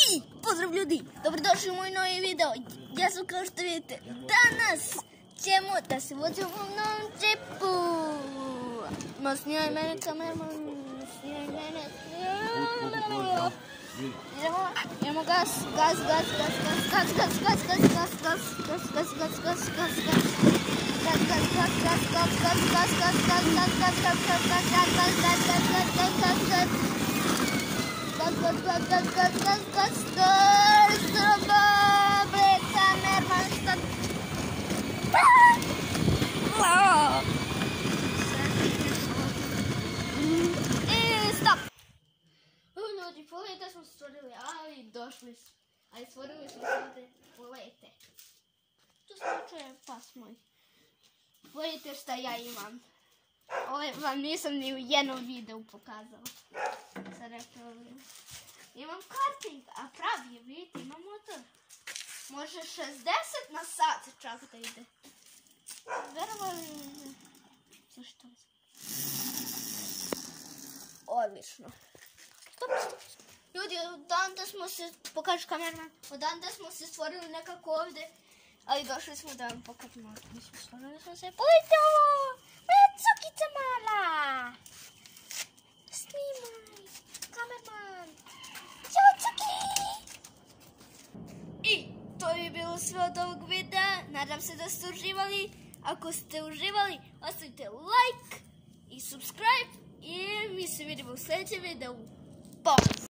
I pozdrav ljudi, dobrodošli u moj novi video. Ja sam, kao što vidite, danas ćemo da se vozimo u novom džipu. Ma snijaj mene kamerman, snijaj mene. Idemo gas, gas, gas, gas, gas, gas, gas, gas, gas, gas, gas, gas, gas, gas, gas, gas. Ljudi, pogledajte, smo stvorili, ali došli smo. Ali stvorili smo ovdje, pogledajte. Tu se čuje pas moj. Pogledajte šta ja imam. Ovo vam nisam ni u jednom videu pokazala. Sad rekao ovdje. Imam karting, a pravi je, vidite, imam motor. Može 60 na sat čak da ide. Verovali li? Zašto? Odlično. Stop. Ljudi, odanda smo se, pokaži kamerman, odanda smo se stvorili nekako ovdje, ali došli smo da vam pokažemo. Stvorili smo se, pogledajte ovo, moja cukica mala. Snimaj, kamerman. Ćao cuki. I to je bilo sve od ovog videa, nadam se da ste uživali. Ako ste uživali, ostavite like i subscribe i mi se vidimo u sljedećem videu. Bye!